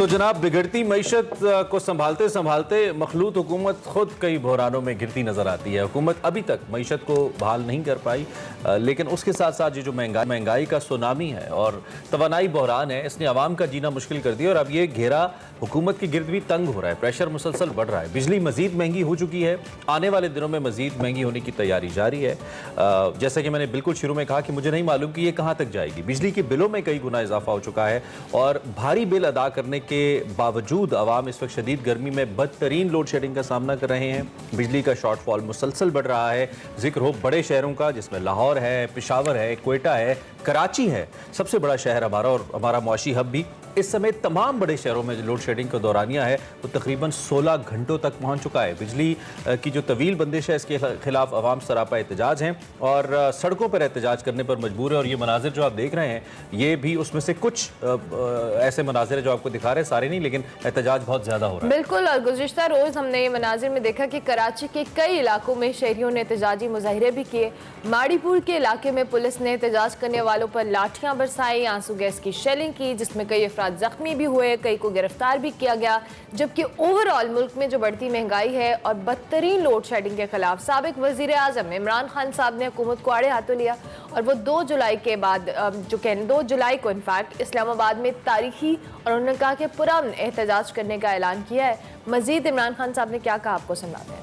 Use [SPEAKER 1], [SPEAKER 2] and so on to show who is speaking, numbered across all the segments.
[SPEAKER 1] तो जनाब, बिगड़ती मईशत को संभालते संभालते मखलूत हुकूमत खुद कई बहरानों में गिरती नजर आती है। हुकूमत अभी तक मईशत को बहाल नहीं कर पाई, लेकिन उसके साथ साथ ये जो महंगाई का सुनामी है और तवानाई बहरान है, इसने आवाम का जीना मुश्किल कर दिया और अब ये घेरा हुकूमत के गिर्द भी तंग हो रहा है। प्रेशर मुसलसल बढ़ रहा है। बिजली मजीद महंगी हो चुकी है, आने वाले दिनों में मजीद महंगी होने की तैयारी जारी है। जैसा कि मैंने बिल्कुल शुरू में कहा कि मुझे नहीं मालूम कि ये कहाँ तक जाएगी। बिजली के बिलों में कई गुना इजाफा हो चुका है और भारी बिल अदा करने के बावजूद आवाम इस वक्त शदीद गर्मी में बदतरीन लोड शेडिंग का सामना कर रहे हैं। बिजली का शॉर्टफॉल मुसलसल बढ़ रहा है। जिक्र हो बड़े शहरों का, जिसमें लाहौर है, पेशावर है, क्वेटा है, कराची है, सबसे बड़ा शहर हमारा और हमारा मुआशी हब भी। इस समय तमाम बड़े शहरों में जो लोड शेडिंग का दौरानिया है वो तकरीबन 16 घंटों तक पहुंच चुका है। बिजली की जो तवील बंदिश है, इसके खिलाफ अवाम सरापा एहतजाज हैं और सड़कों पर एहतजाज करने पर मजबूर है। और ये मनाजिर जो आप देख रहे हैं, ये भी उसमें से कुछ ऐसे मनाजिर जो आपको दिखा रहे हैं, सारे नहीं, लेकिन एहतजाज बहुत ज़्यादा हो रहा है।
[SPEAKER 2] बिल्कुल, और गुज़िश्ता रोज़ हमने ये मनाजिर में देखा कि कराची के कई इलाकों में शहरियों ने एहतजाजी मुजाहरे भी किए। माड़ीपुर के इलाके में पुलिस ने एहतजाज करने वालों पर लाठियाँ बरसाई, आंसू गैस की शेलिंग की, जिसमें कई अफराद जख्मी भी हुए, कई को गिरफ्तार भी किया गया। जबकि ओवरऑल मुल्क में जो बढ़ती महंगाई है और बदतरीन लोड शेडिंग के खिलाफ साबिक वजीर आजम इमरान खान साहब ने हुकूमत को आड़े हाथों लिया और वो 2 जुलाई के बाद जो कहने 2 जुलाई को इनफैक्ट इस्लामाबाद में तारीखी, और उन्होंने कहा कि पुरअमन एहतजाज करने का ऐलान किया है। मजीद इमरान खान साहब ने क्या कहा, आपको सुनाते हैं।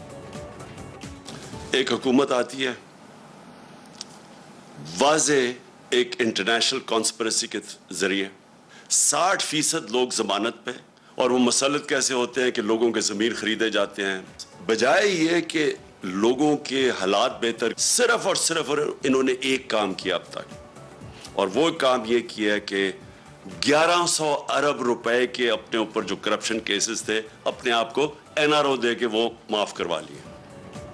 [SPEAKER 3] एक हुकूमत आती है, वाज़े एक इंटरनेशनल कॉन्स्पिरेसी के जरिए 60% लोग जमानत पे, और वो मसलत कैसे होते हैं कि लोगों के ज़मीर खरीदे जाते हैं। बजाय ये कि लोगों के हालात बेहतर, सिर्फ और सिर्फ इन्होंने एक काम किया अब तक, और वो काम ये किया कि 1100 अरब रुपए के अपने ऊपर जो करप्शन केसेस थे, अपने आप को NRO दे के वो माफ करवा लिए।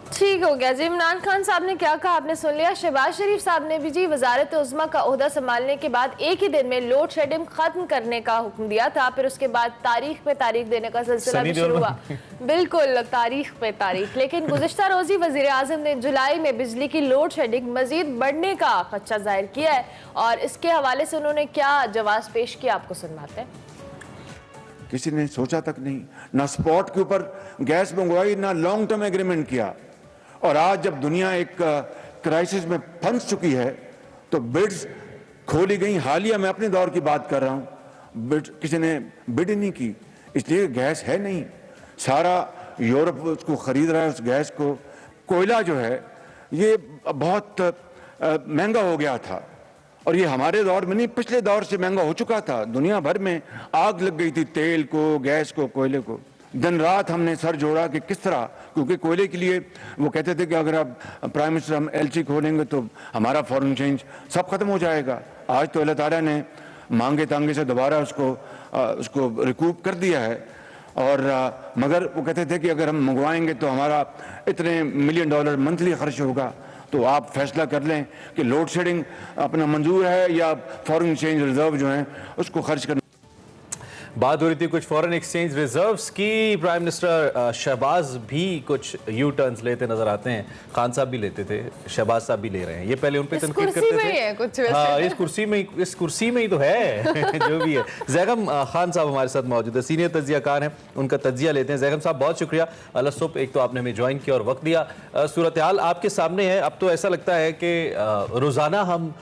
[SPEAKER 2] ठीक हो गया जी। इमरान खान साहब ने क्या कहा आपने सुन लिया। शहबाज शरीफ साहब ने भी जी वजारत उज़्मा का ओहदा संभालने के बाद एक ही दिन में लोड शेडिंग खत्म करने का हुक्म दिया था। फिर उसके बाद तारीख पे तारीख देने का सिलसिला भी शुरू हुआ। बिल्कुल, तारीख पे तारीख। लेकिन गुज़िश्ता रोज़ ही वज़ीर आज़म ने जुलाई में बिजली की लोड शेडिंग मजीद बढ़ने का खदशा जाहिर किया है और इसके हवाले से उन्होंने क्या जवाब पेश किया, आपको सुनवाते हैं।
[SPEAKER 4] किसी ने सोचा तक नहीं, ना स्पॉट के ऊपर गैस मंगवाई, ना लॉन्ग टर्म एग्रीमेंट किया। और आज जब दुनिया एक क्राइसिस में फंस चुकी है तो बिड्स खोली गई। हालिया मैं अपने दौर की बात कर रहा हूं, बिड किसी ने बिड ही नहीं की, इसलिए गैस है नहीं। सारा यूरोप उसको खरीद रहा है, उस गैस को। कोयला जो है ये बहुत महंगा हो गया था, और ये हमारे दौर में नहीं, पिछले दौर से महंगा हो चुका था। दुनिया भर में आग लग गई थी तेल को, गैस को, कोयले को। दिन रात हमने सर जोड़ा कि किस तरह, क्योंकि कोयले के लिए वो कहते थे कि अगर आप प्राइम मिनिस्टर हम LC खोलेंगे तो हमारा फॉरेन एक्सचेंज सब खत्म हो जाएगा। आज तो अल्लाह ताला ने मांगे तांगे से दोबारा उसको रिकूप कर दिया है। और मगर वो कहते थे कि अगर हम मंगवाएंगे तो हमारा इतने $1 मिलियन मंथली खर्च होगा। तो आप फैसला कर लें कि लोड शेडिंग अपना मंजूर है या फॉरेन एक्सचेंज रिजर्व जो है उसको खर्च करना।
[SPEAKER 1] बात हो रही थी कुछ फॉरेन एक्सचेंज रिजर्व्स की। प्राइम मिनिस्टर शहबाज भी कुछ यू टर्न्स लेते नजर आते हैं। खान साहब भी लेते थे, शहबाज साहब भी ले रहे हैं। ये पहले उन पे तनकीद करते थे।
[SPEAKER 2] कुछ
[SPEAKER 1] हाँ, इस कुर्सी में ही तो है जो भी है। जैगम खान साहब हमारे साथ मौजूद है, सीनियर तज्जियाकार हैं, उनका तज्जिया लेते हैं। जैगम साहब बहुत शुक्रिया अलसुब, एक तो आपने हमें ज्वाइन किया और वक्त दिया। सूरत हाल आपके सामने है। अब तो ऐसा लगता है कि रोज़ाना हम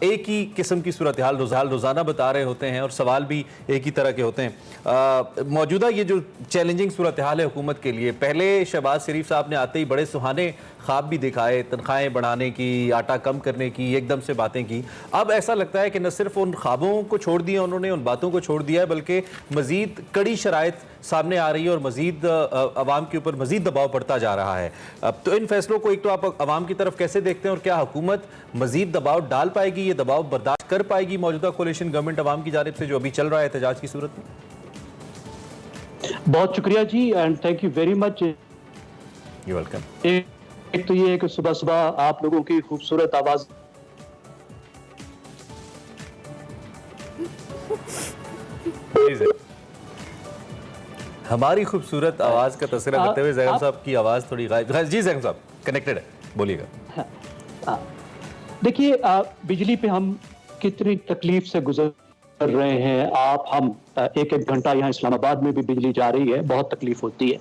[SPEAKER 1] एक ही किस्म की सूरत हाल रोज़ाना बता रहे होते हैं और सवाल भी एक ही तरह के होते हैं। मौजूदा ये जो चैलेंजिंग सूरत हाल है हुकूमत के लिए, पहले शहबाज शरीफ साहब ने आते ही बड़े सुहाने ख्वाब भी दिखाए, तनख्वाहें बढ़ाने की, आटा कम करने की, एकदम से बातें की। अब ऐसा लगता है कि न सिर्फ उन ख्वाबों को छोड़ दिया उन्होंने, उन बातों को छोड़ दिया है, बल्कि मज़ीद कड़ी शराइत सामने आ रही है और मज़ीद अवाम के ऊपर मज़ीद दबाव पड़ता जा रहा है। अब तो इन फैसलों को एक तो आप अवाम की तरफ कैसे देखते हैं और क्या हुकूमत मज़ीद दबाव डाल पाएगी, ये दबाव बर्दाश्त कर पाएगी मौजूदा कोलिशन गवर्नमेंट अवाम की जानिब से जो अभी चल रहा है एहतजाज की सूरत में?
[SPEAKER 5] बहुत शुक्रिया जी, and thank you very much.
[SPEAKER 1] You welcome.
[SPEAKER 5] एक तो ये है कि सुबह सुबह आप लोगों की खूबसूरत आवाज
[SPEAKER 1] हमारी खूबसूरत आवाज का तस्वीर करते हुए जैगम साहब की आवाज थोड़ी गायब। जी जैगम साहब कनेक्टेड है, बोलिएगा।
[SPEAKER 5] देखिए, बिजली पे हम कितनी तकलीफ से गुजर कर रहे हैं आप, हम एक एक घंटा यहाँ इस्लामाबाद में भी बिजली जा रही है, बहुत तकलीफ होती है।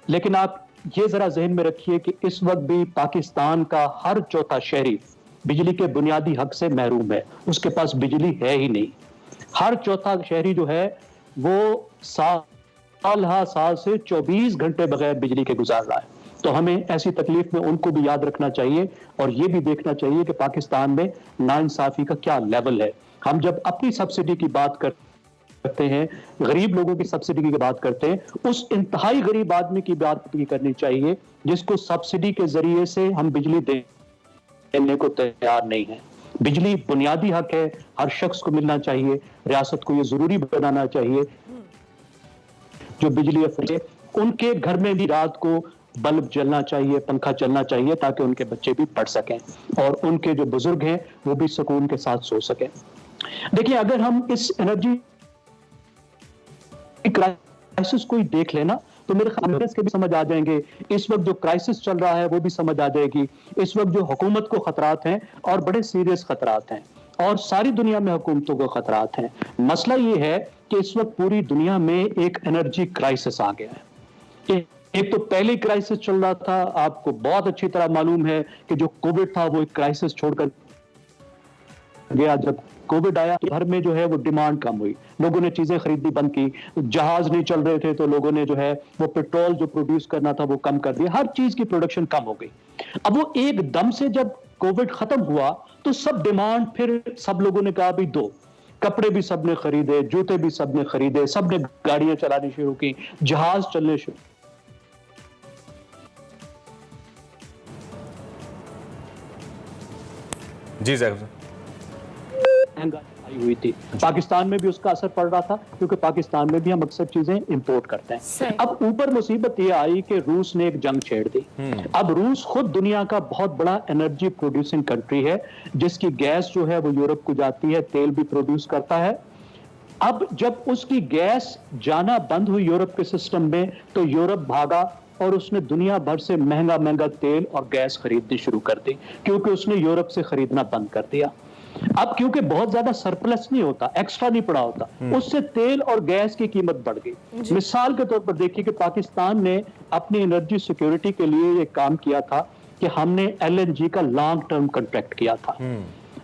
[SPEAKER 5] लेकिन आप ये जरा जहन में रखिए कि इस वक्त भी पाकिस्तान का हर चौथा शहरी बिजली के बुनियादी हक से महरूम है, उसके पास बिजली है ही नहीं। हर चौथा शहरी जो है वो साल से 24 घंटे बगैर बिजली के गुजार रहा है। तो हमें ऐसी तकलीफ में उनको भी याद रखना चाहिए और ये भी देखना चाहिए कि पाकिस्तान में नाइंसाफी का क्या लेवल है। हम जब अपनी सब्सिडी की बात करते हैं, गरीब लोगों की सब्सिडी की बात करते हैं, उस इंतहाई गरीब आदमी की बात भी करनी चाहिए जिसको सब्सिडी के जरिए से हम बिजली देने को तैयार नहीं है। बिजली बुनियादी हक है, हर शख्स को मिलना चाहिए। रियासत को यह जरूरी बनाना चाहिए जो बिजली अफसर उनके घर में भी रात को बल्ब जलना चाहिए, पंखा चलना चाहिए, ताकि उनके बच्चे भी पढ़ सकें और उनके जो बुजुर्ग हैं वो भी सुकून के साथ सो सकें। देखिए, अगर हम इस एनर्जी क्राइसिस को ही देख लेना तो मेरे ख्याल के भी समझ आ जाएंगे। इस वक्त जो क्राइसिस चल रहा है वो भी समझ आ जाएगी। इस वक्त जो हुकूमत को खतरात हैं और बड़े सीरियस खतरात हैं और सारी दुनिया में हुकूमतों को खतरात हैं। मसला ये है कि इस वक्त पूरी दुनिया में एक एनर्जी क्राइसिस आ गया है। एक तो पहले क्राइसिस चल रहा था, आपको बहुत अच्छी तरह मालूम है कि जो कोविड था वो एक क्राइसिस छोड़कर गया। जब कोविड आया तो घर में जो है वो डिमांड कम हुई, लोगों ने चीजें खरीदनी बंद की, जहाज नहीं चल रहे थे तो लोगों ने जो है वो पेट्रोल जो प्रोड्यूस करना था वो कम कर दिया, हर चीज की प्रोडक्शन कम हो गई। अब वो एकदम से जब कोविड खत्म हुआ तो सब डिमांड फिर सब लोगों ने कहा भाई दो, कपड़े भी सबने खरीदे, जूते भी सबने खरीदे, सबने गाड़ियां चलानी शुरू की, जहाज चलने शुरू।
[SPEAKER 1] जी साहब,
[SPEAKER 5] महंगाई हुई थी, पाकिस्तान में भी उसका असर पड़ रहा था क्योंकि पाकिस्तान में भी हम अक्सर चीजें इंपोर्ट करते हैं। अब ऊपर मुसीबत ये आई कि रूस ने एक जंग छेड़ दी। अब रूस खुद दुनिया का बहुत बड़ा एनर्जी प्रोड्यूसिंग कंट्री है, जिसकी गैस जो है वो यूरोप को जाती है, तेल भी प्रोड्यूस करता है। अब जब उसकी गैस जाना बंद हुई यूरोप के सिस्टम में तो यूरोप भागा और उसने दुनिया भर से महंगा महंगा तेल और गैस खरीदनी शुरू कर दी, क्योंकि उसने यूरोप से खरीदना बंद कर दिया। अब क्योंकि बहुत ज्यादा सरप्लस नहीं होता, एक्स्ट्रा नहीं पड़ा होता, उससे तेल और गैस की कीमत बढ़ गई। मिसाल के तौर पर देखिए कि पाकिस्तान ने अपनी एनर्जी सिक्योरिटी के लिए एक काम किया था कि हमने LNG का लॉन्ग टर्म कॉन्ट्रैक्ट किया था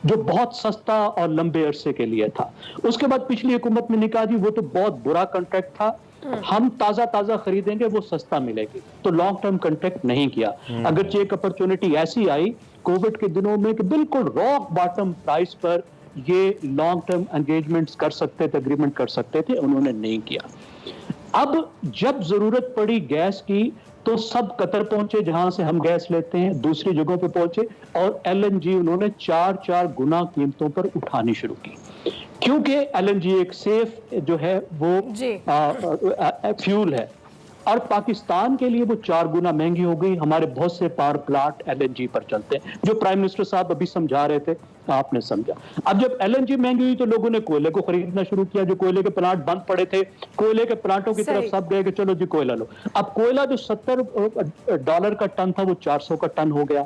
[SPEAKER 5] जो बहुत सस्ता और लंबे अरसे के लिए था। उसके बाद पिछली हुकूमत ने कहा जी वो तो बहुत बुरा कॉन्ट्रैक्ट था, हम ताजा खरीदेंगे वो सस्ता मिलेगी, तो लॉन्ग टर्म कॉन्ट्रैक्ट नहीं किया। अगर एक अपॉर्चुनिटी ऐसी आई कोविड के दिनों में कि बिल्कुल रॉक बॉटम प्राइस पर ये लॉन्ग टर्म एंगेजमेंट्स कर सकते थे, एग्रीमेंट कर सकते थे, उन्होंने नहीं किया। अब जब जरूरत पड़ी गैस की तो सब कतर पहुंचे जहां से हम गैस लेते हैं, दूसरी जगहों पे पहुंचे और LNG उन्होंने 4 गुना कीमतों पर उठानी शुरू की, क्योंकि LNG एक सेफ जो है वो फ्यूल है और पाकिस्तान के लिए वो 4 गुना महंगी हो गई। हमारे बहुत से पावर प्लांट LNG पर चलते हैं, जो प्राइम मिनिस्टर साहब अभी समझा रहे थे, आपने समझा। अब जब LNG महंगी हुई तो लोगों ने कोयले को खरीदना शुरू किया, जो कोयले के प्लांट बंद पड़े थे, कोयले के प्लांटों की तरफ सब गए कि चलो जी कोयला लो। अब कोयला जो $70 का टन था वो 400 का टन हो गया।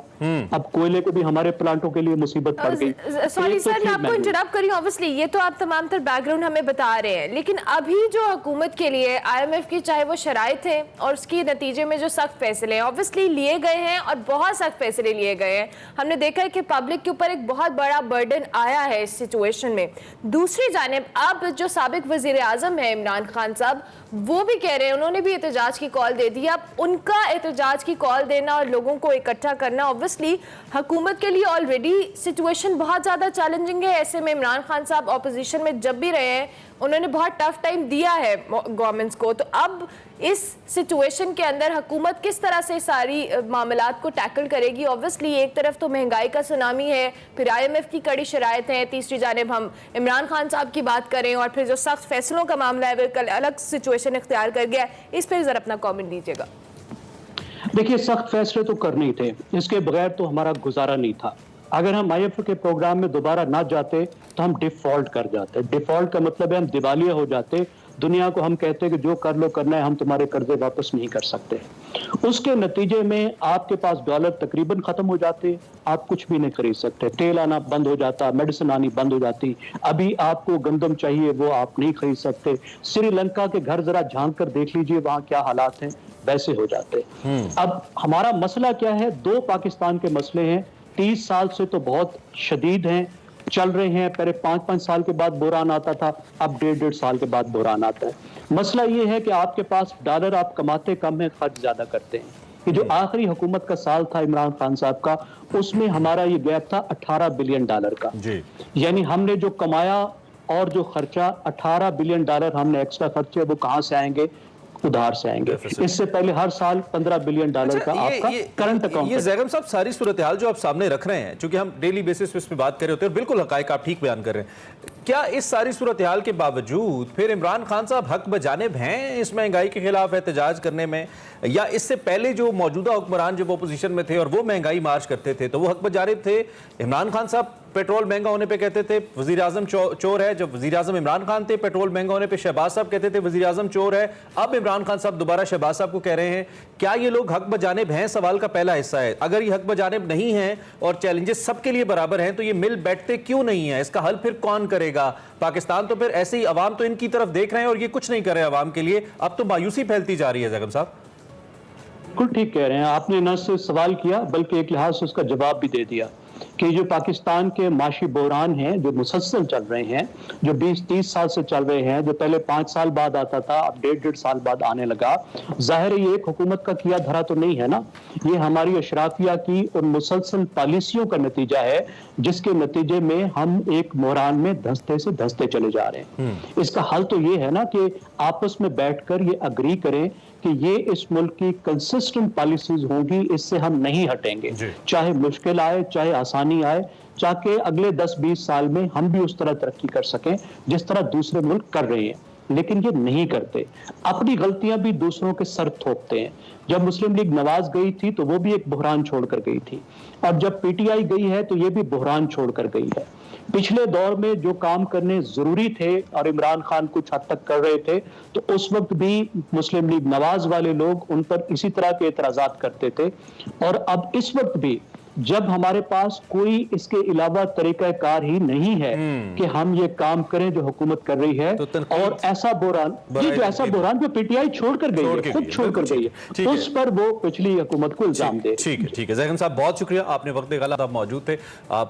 [SPEAKER 5] अब कोयले को भी हमारे प्लांटों के लिए मुसीबत पड़ गई।
[SPEAKER 2] सॉरी सर, मैं आपको इंटरप्ट करी, ऑब्वियसली ये तो आप तमाम तर बैकग्राउंड हमें बता रहे हैं, लेकिन अभी जो हुकूमत के लिए IMF की चाहे वो शराइत है और उसके नतीजे में जो सख्त फैसले ऑब्वियसली लिए गए हैं और बहुत सख्त फैसले लिए गए हैं, हमने देखा है कि पब्लिक के ऊपर एक बहुत बड़ा बर्डन आया है इस सिचुएशन में। दूसरी जानिब अब जो साबिक वजीर आजम है इमरान खान साहब, वो भी कह रहे हैं, उन्होंने भी एहतजाज की कॉल दे दी। अब उनका एहतजाज की कॉल देना और लोगों को इकट्ठा करना ऑब्वियसली हुकूमत के लिए ऑलरेडी सिचुएशन बहुत ज़्यादा चैलेंजिंग है। ऐसे में इमरान खान साहब ऑपोजिशन में जब भी रहे हैं उन्होंने बहुत टफ टाइम दिया है गवर्नमेंट्स को, तो अब इस सिचुएशन के अंदर हुकूमत किस तरह से सारी मामलात को टैकल करेगी? ऑब्वियसली एक तरफ तो महंगाई का सुनामी है, फिर IMF की कड़ी शराइत है, तीसरी जानिब हम इमरान खान साहब की बात करें और फिर जो सख्त फैसलों का मामला है वो कल अलग सिचुएशन इख्तियार कर गया है। इस पर जरा अपना कॉमेंट दीजिएगा।
[SPEAKER 5] देखिए, सख्त फैसले तो करने ही थे, इसके बगैर तो हमारा गुजारा नहीं था। अगर हम IMF के प्रोग्राम में दोबारा ना जाते तो हम डिफॉल्ट कर जाते। डिफॉल्ट का मतलब है हम दिवालिया हो जाते। दुनिया को हम कहते हैं कि जो कर लो करना है, हम तुम्हारे कर्जे वापस नहीं कर सकते। उसके नतीजे में आपके पास डॉलर तकरीबन खत्म हो जाते, आप कुछ भी नहीं खरीद सकते, तेल आना बंद हो जाता, मेडिसिन आनी बंद हो जाती, अभी आपको गंदम चाहिए वो आप नहीं खरीद सकते। श्रीलंका के घर जरा झांक कर देख लीजिए वहां क्या हालात हैं, वैसे हो जाते। अब हमारा मसला क्या है? दो पाकिस्तान के मसले हैं, 30 साल से तो बहुत शदीद हैं, चल रहे हैं। पहले 5-5 साल के बाद बुहरान आता था, अब 1.5 साल के बाद बुहरान आता है। मसला ये है कि आपके पास डॉलर आप कमाते कम है, खर्च ज्यादा करते हैं। कि जो आखिरी हुकूमत का साल था इमरान खान साहब का, उसमें हमारा ये गैप था 18 बिलियन डॉलर का। यानी हमने जो कमाया और जो खर्चा, 18 बिलियन डॉलर हमने एक्स्ट्रा खर्चे, वो कहां से आएंगे? उधार से आएंगे। इससे पहले हर साल 15 बिलियन डॉलर का आपका करंट अकाउंट।
[SPEAKER 1] ये जैगम साहब सारी सूरत हाल जो आप सामने रख रहे हैं, क्योंकि हम डेली बेसिस पे इस पे बात कर रहे होते हैं, बिल्कुल हकायक आप ठीक बयान कर रहे हैं। क्या इस सारी सूरत हाल के बावजूद फिर इमरान खान साहब हक बजानिब हैं इस महंगाई के खिलाफ एहतजाज करने में, या इससे पहले जो मौजूदा हुक्मरान जब अपोजिशन में थे और वो महंगाई मार्च करते थे तो वो हक बजानिब थे? इमरान खान साहब पेट्रोल महंगा होने पे कहते थे वजीर आजम चोर है, जब वजीर आजम इमरान खान थे पेट्रोल महंगा होने पे शहबाज साहब कहते थे वजीर आजम चोर है, अब इमरान खान साहब दोबारा शहबाज साहब को कह रहे हैं। क्या ये लोग हक बजानिब हैं? सवाल का पहला हिस्सा है। अगर ये हक बजानिब नहीं है और चैलेंजेस सबके लिए बराबर हैं तो ये मिल बैठते क्यों नहीं है? इसका हल फिर कौन करेगा? पाकिस्तान तो फिर ऐसे ही अवाम तो इनकी तरफ देख रहे हैं और ये कुछ नहीं कर रहे अवाम के लिए। अब तो मायूसी फैलती जा रही है। जैगम साहब
[SPEAKER 5] बिल्कुल ठीक कह रहे हैं, आपने न सिर्फ सवाल किया बल्कि एक लिहाज से उसका जवाब भी दे दिया कि जो पाकिस्तान के माशी बहरान हैं जो मुसलसल चल रहे हैं, जो 20-30 साल से चल रहे हैं, जो पहले 5 साल बाद आता था अब 1.5 साल बाद आने लगा, जाहिर है ये एक हुकूमत का किया धरा तो नहीं है ना, ये हमारी अशराफिया की उन मुसलसल पॉलिसियों का नतीजा है जिसके नतीजे में हम एक बहरान में धंसते से धंसते चले जा रहे हैं। इसका हल तो ये है ना कि आपस में बैठकर ये अग्री करें कि ये इस मुल्क की कंसिस्टेंट पॉलिसीज होंगी, इससे हम नहीं हटेंगे, चाहे मुश्किल आए चाहे आसानी आए, चाहे अगले 10-20 साल में हम भी उस तरह तरक्की कर सकें जिस तरह दूसरे मुल्क कर रहे हैं। लेकिन ये नहीं करते, अपनी गलतियां भी दूसरों के सर थोपते हैं। जब मुस्लिम लीग नवाज गई थी तो वो भी एक बहरान छोड़कर गई थी, और जब पीटीआई गई है तो ये भी बहरान छोड़कर गई है। पिछले दौर में जो काम करने जरूरी थे और इमरान खान कुछ हद तक कर रहे थे, तो उस वक्त भी मुस्लिम लीग नवाज वाले लोग उन पर इसी तरह के एतराजात करते थे। और अब इस वक्त भी जब हमारे पास कोई इसके अलावा तरीकाकार ही नहीं है कि हम ये काम करें जो हुकूमत कर रही है, और ऐसा बहरान, ये जो ऐसा बहरान जो पीटीआई छोड़कर गई है, खुद छोड़कर गई है, उस पर वो पिछली हुकूमत को इल्जाम दे।
[SPEAKER 1] ठीक है जैगम साहब, बहुत शुक्रिया, आपने वक्त निकाला, आप मौजूद थे। आप